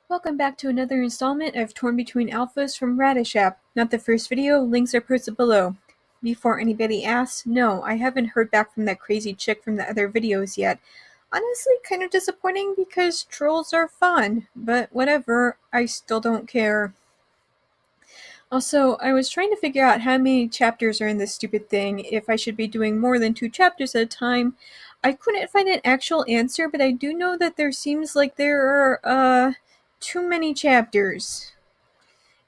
Welcome back to another installment of Torn Between Alphas from Radish app. Not the first video, links are posted below. Before anybody asks, no, I haven't heard back from that crazy chick from the other videos yet. Honestly, kind of disappointing because trolls are fun, but whatever, I still don't care. Also, I was trying to figure out how many chapters are in this stupid thing, if I should be doing more than 2 chapters at a time. I couldn't find an actual answer, but I do know that there seems like there are, too many chapters.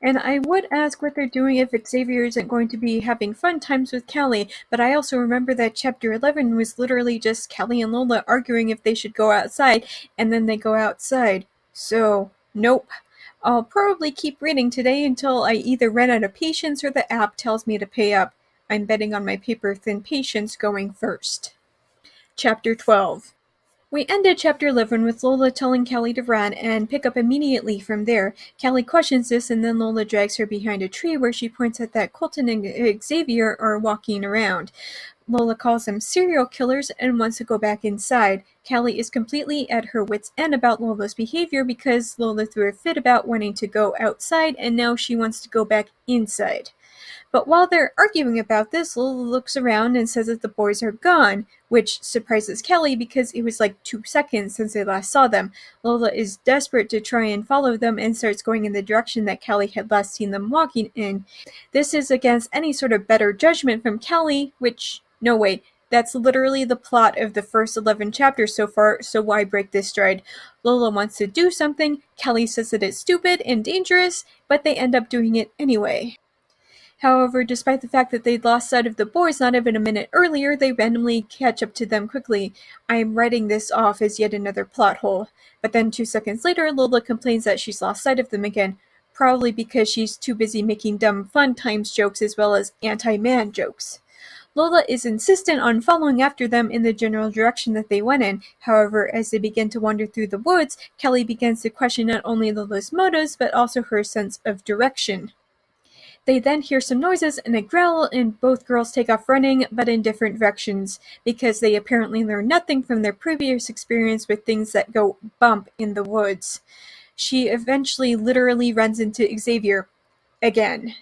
And I would ask what they're doing if Xavier isn't going to be having fun times with Callie, but I also remember that chapter 11 was literally just Callie and Lola arguing if they should go outside, and then they go outside. So, nope. I'll probably keep reading today until I either run out of patience or the app tells me to pay up. I'm betting on my paper-thin patience going first. Chapter 12. We ended chapter 11 with Lola telling Callie to run and pick up immediately from there. Callie questions this and then Lola drags her behind a tree where she points out that Colton and Xavier are walking around. Lola calls them serial killers and wants to go back inside. Callie is completely at her wit's end about Lola's behavior because Lola threw a fit about wanting to go outside and now she wants to go back inside. But while they're arguing about this, Lola looks around and says that the boys are gone, which surprises Callie because it was like 2 seconds since they last saw them. Lola is desperate to try and follow them and starts going in the direction that Callie had last seen them walking in. This is against any sort of better judgment from Callie, no wait, that's literally the plot of the first 11 chapters so far, so why break this stride? Lola wants to do something, Callie says that it's stupid and dangerous, but they end up doing it anyway. However, despite the fact that they'd lost sight of the boys not even a minute earlier, they randomly catch up to them quickly. I am writing this off as yet another plot hole. But then 2 seconds later, Lola complains that she's lost sight of them again, probably because she's too busy making dumb fun times jokes as well as anti-man jokes. Lola is insistent on following after them in the general direction that they went in. However, as they begin to wander through the woods, Callie begins to question not only Lola's motives, but also her sense of direction. They then hear some noises and a growl, and both girls take off running, but in different directions, because they apparently learned nothing from their previous experience with things that go bump in the woods. She eventually literally runs into Xavier again.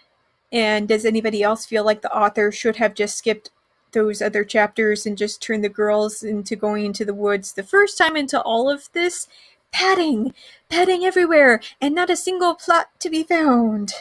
And does anybody else feel like the author should have just skipped those other chapters and just turned the girls into going into the woods the first time into all of this? Padding everywhere, and not a single plot to be found.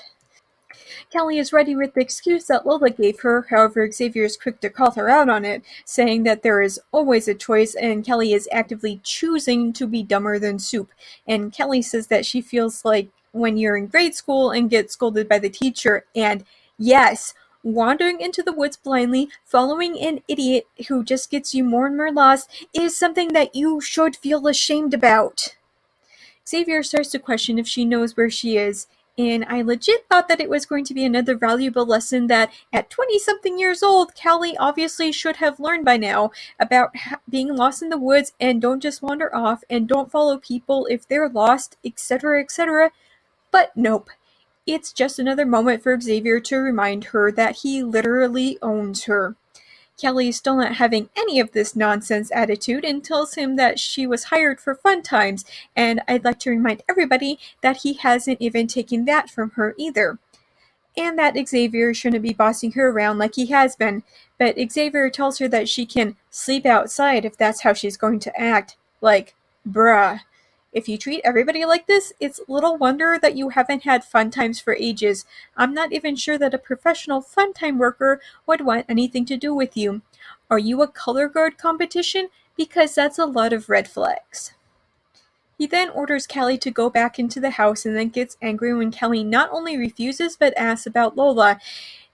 Callie is ready with the excuse that Lola gave her, however Xavier is quick to call her out on it, saying that there is always a choice and Callie is actively choosing to be dumber than soup. And Callie says that she feels like when you're in grade school and get scolded by the teacher, and yes, wandering into the woods blindly, following an idiot who just gets you more and more lost, is something that you should feel ashamed about. Xavier starts to question if she knows where she is, and I legit thought that it was going to be another valuable lesson that, at 20-something years old, Callie obviously should have learned by now about being lost in the woods and don't just wander off and don't follow people if they're lost, etc., etc. But nope. It's just another moment for Xavier to remind her that he literally owns her. Callie is still not having any of this nonsense attitude and tells him that she was hired for fun times, and I'd like to remind everybody that he hasn't even taken that from her either. And that Xavier shouldn't be bossing her around like he has been, but Xavier tells her that she can sleep outside if that's how she's going to act. Like, bruh. If you treat everybody like this, it's little wonder that you haven't had fun times for ages. I'm not even sure that a professional fun time worker would want anything to do with you. Are you a color guard competition? Because that's a lot of red flags. He then orders Callie to go back into the house and then gets angry when Callie not only refuses but asks about Lola.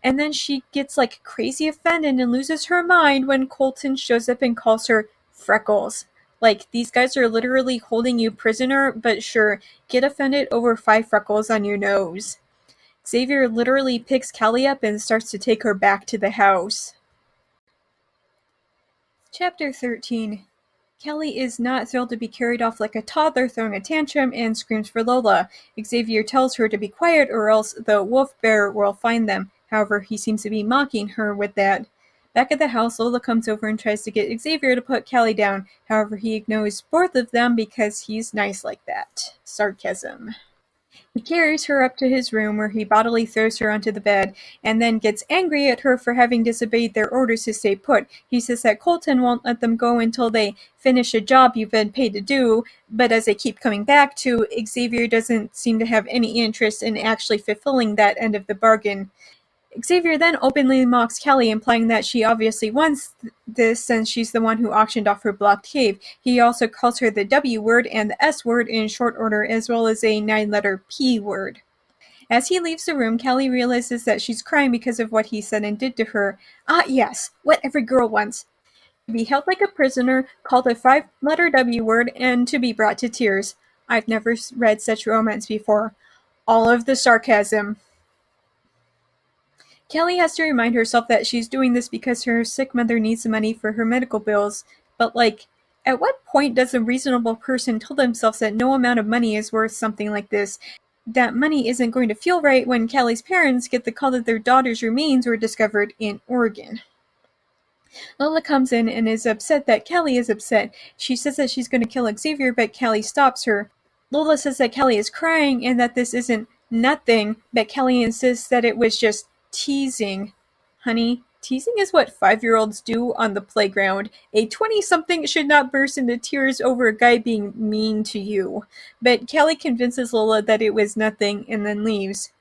And then she gets like crazy offended and loses her mind when Colton shows up and calls her Freckles. Like, these guys are literally holding you prisoner, but sure, get offended over 5 freckles on your nose. Xavier literally picks Callie up and starts to take her back to the house. Chapter 13. Callie is not thrilled to be carried off like a toddler throwing a tantrum and screams for Lola. Xavier tells her to be quiet or else the wolf bear will find them. However, he seems to be mocking her with that. Back at the house, Lola comes over and tries to get Xavier to put Callie down. However, he ignores both of them because he's nice like that. Sarcasm. He carries her up to his room where he bodily throws her onto the bed and then gets angry at her for having disobeyed their orders to stay put. He says that Colton won't let them go until they finish a job you've been paid to do, but as they keep coming back to, Xavier doesn't seem to have any interest in actually fulfilling that end of the bargain. Xavier then openly mocks Kelly, implying that she obviously wants this since she's the one who auctioned off her blocked cave. He also calls her the W word and the S word in short order, as well as a 9-letter P word. As he leaves the room, Kelly realizes that she's crying because of what he said and did to her. Ah, yes, what every girl wants. To be held like a prisoner, called a 5-letter W word, and to be brought to tears. I've never read such romance before. All of the sarcasm. Kelly has to remind herself that she's doing this because her sick mother needs the money for her medical bills, but at what point does a reasonable person tell themselves that no amount of money is worth something like this? That money isn't going to feel right when Kelly's parents get the call that their daughter's remains were discovered in Oregon. Lola comes in and is upset that Kelly is upset. She says that she's going to kill Xavier, but Kelly stops her. Lola says that Kelly is crying and that this isn't nothing, but Kelly insists that it was just teasing. Honey, teasing is what 5-year-olds do on the playground. A 20-something should not burst into tears over a guy being mean to you. But Kelly convinces Lola that it was nothing and then leaves.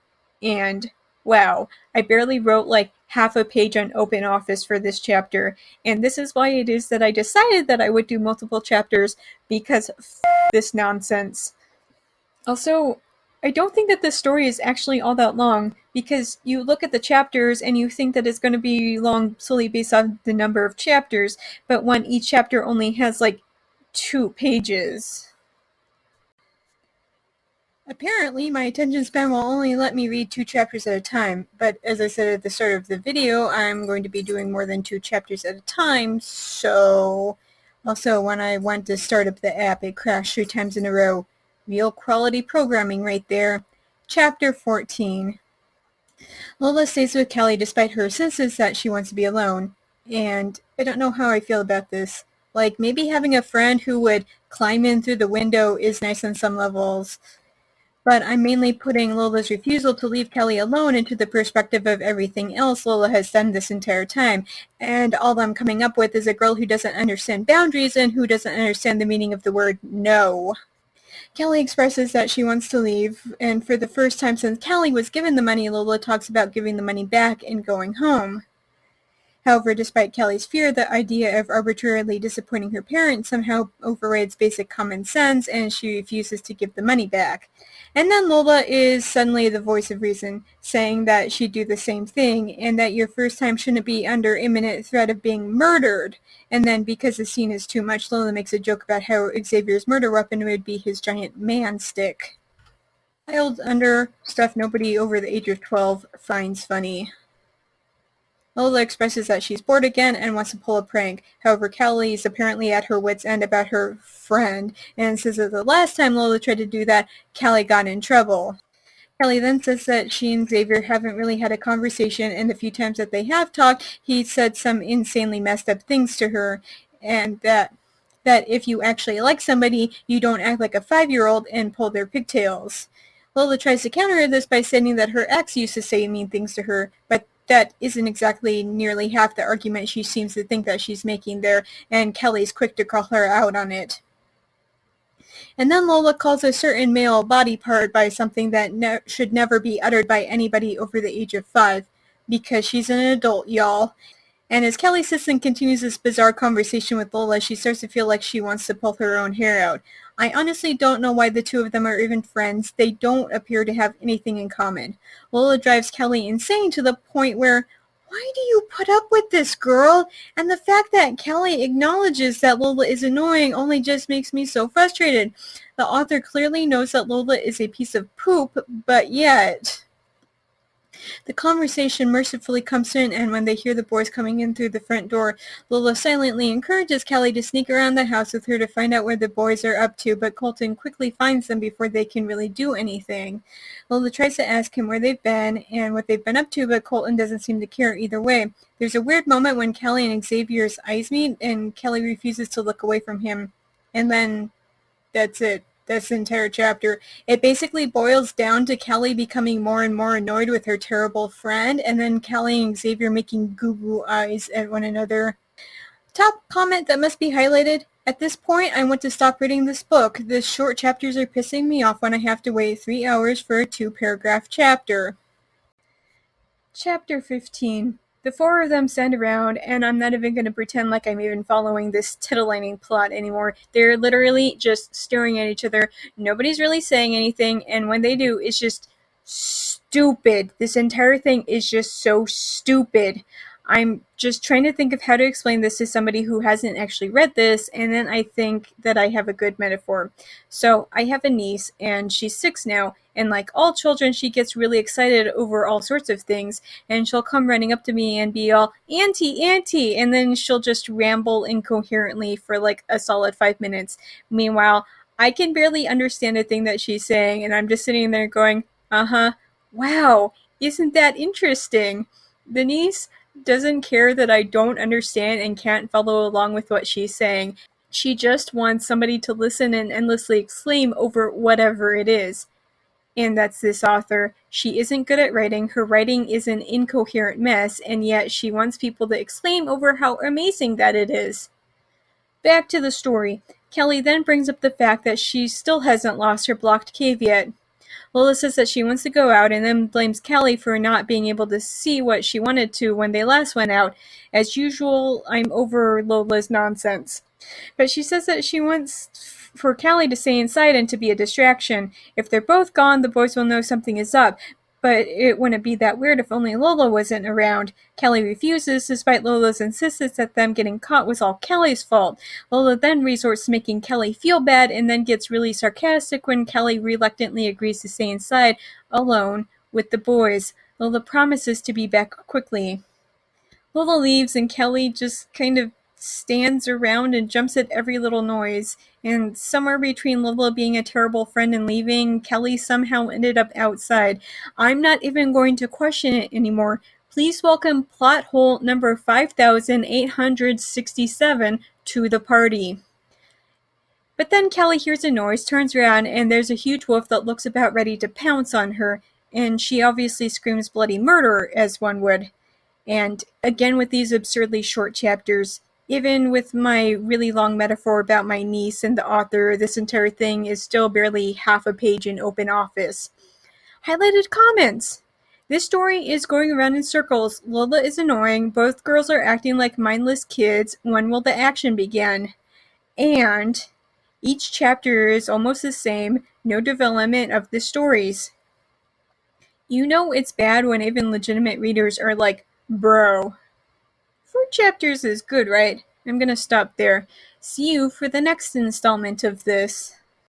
And, wow, I barely wrote half a page on Open Office for this chapter, and this is why it is that I decided that I would do multiple chapters, because this nonsense. Also, I don't think that this story is actually all that long, because you look at the chapters and you think that it's going to be long solely based on the number of chapters, but when each chapter only has 2 pages. Apparently, my attention span will only let me read 2 chapters at a time, but as I said at the start of the video, I'm going to be doing more than 2 chapters at a time, so... Also, when I went to start up the app, it crashed 3 times in a row. Real quality programming right there. Chapter 14. Lola stays with Kelly despite her senses that she wants to be alone, and I don't know how I feel about this. Maybe having a friend who would climb in through the window is nice on some levels, but I'm mainly putting Lola's refusal to leave Kelly alone into the perspective of everything else Lola has done this entire time, and all I'm coming up with is a girl who doesn't understand boundaries and who doesn't understand the meaning of the word no. Kelly expresses that she wants to leave, and for the first time since Kelly was given the money, Lola talks about giving the money back and going home. However, despite Kelly's fear, the idea of arbitrarily disappointing her parents somehow overrides basic common sense, and she refuses to give the money back. And then Lola is suddenly the voice of reason, saying that she'd do the same thing, and that your first time shouldn't be under imminent threat of being murdered. And then, because the scene is too much, Lola makes a joke about how Xavier's murder weapon would be his giant man stick. Filed under stuff nobody over the age of 12 finds funny. Lola expresses that she's bored again and wants to pull a prank. However, Kelly is apparently at her wit's end about her friend, and says that the last time Lola tried to do that, Kelly got in trouble. Kelly then says that she and Xavier haven't really had a conversation, and the few times that they have talked, he said some insanely messed up things to her, and that if you actually like somebody, you don't act like a 5-year-old and pull their pigtails. Lola tries to counter this by saying that her ex used to say mean things to her, but that isn't exactly nearly half the argument she seems to think that she's making there, and Kelly's quick to call her out on it. And then Lola calls a certain male body part by something that should never be uttered by anybody over the age of 5, because she's an adult, y'all. And as Kelly Sisson continues this bizarre conversation with Lola, she starts to feel like she wants to pull her own hair out. I honestly don't know why the two of them are even friends. They don't appear to have anything in common. Lola drives Kelly insane to the point where, why do you put up with this, girl? And the fact that Kelly acknowledges that Lola is annoying only just makes me so frustrated. The author clearly knows that Lola is a piece of poop, but yet... The conversation mercifully comes to an end when they hear the boys coming in through the front door. Lola silently encourages Kelly to sneak around the house with her to find out where the boys are up to, but Colton quickly finds them before they can really do anything. Lola tries to ask him where they've been and what they've been up to, but Colton doesn't seem to care either way. There's a weird moment when Kelly and Xavier's eyes meet, and Kelly refuses to look away from him. And then that's it. That's the entire chapter. It basically boils down to Kelly becoming more and more annoyed with her terrible friend, and then Kelly and Xavier making goo-goo eyes at one another. Top comment that must be highlighted. At this point, I want to stop reading this book. The short chapters are pissing me off when I have to wait 3 hours for a 2-paragraph chapter. Chapter 15. The four of them stand around, and I'm not even going to pretend like I'm even following this titillating plot anymore. They're literally just staring at each other. Nobody's really saying anything, and when they do, it's just stupid. This entire thing is just so stupid. I'm just trying to think of how to explain this to somebody who hasn't actually read this, and then I think that I have a good metaphor. So, I have a niece, and she's 6 now, and like all children, she gets really excited over all sorts of things, and she'll come running up to me and be all, "Auntie, Auntie," and then she'll just ramble incoherently for like a solid 5 minutes. Meanwhile, I can barely understand a thing that she's saying, and I'm just sitting there going, wow, isn't that interesting? The niece doesn't care that I don't understand and can't follow along with what she's saying. She just wants somebody to listen and endlessly exclaim over whatever it is. And that's this author. She isn't good at writing. Her writing is an incoherent mess, and yet she wants people to exclaim over how amazing that it is. Back to the story. Kelly then brings up the fact that she still hasn't lost her blocked cave yet. Lola says that she wants to go out and then blames Kelly for not being able to see what she wanted to when they last went out. As usual, I'm over Lola's nonsense. But she says that she wants for Kelly to stay inside and to be a distraction. If they're both gone, the boys will know something is up. But it wouldn't be that weird if only Lola wasn't around. Kelly refuses, despite Lola's insistence that them getting caught was all Kelly's fault. Lola then resorts to making Kelly feel bad and then gets really sarcastic when Kelly reluctantly agrees to stay inside, alone, with the boys. Lola promises to be back quickly. Lola leaves and Kelly just kind of stands around and jumps at every little noise. And somewhere between Lola being a terrible friend and leaving, Kelly somehow ended up outside. I'm not even going to question it anymore. Please welcome plot hole number 5867 to the party. But then Kelly hears a noise, turns around, and there's a huge wolf that looks about ready to pounce on her, and she obviously screams bloody murder, as one would. And again with these absurdly short chapters, even with my really long metaphor about my niece and the author, this entire thing is still barely half a page in open office. Highlighted comments! This story is going around in circles. Lola is annoying. Both girls are acting like mindless kids. When will the action begin? And each chapter is almost the same. No development of the stories. You know it's bad when even legitimate readers are like, bro. 4 chapters is good, right? I'm gonna stop there. See you for the next installment of this.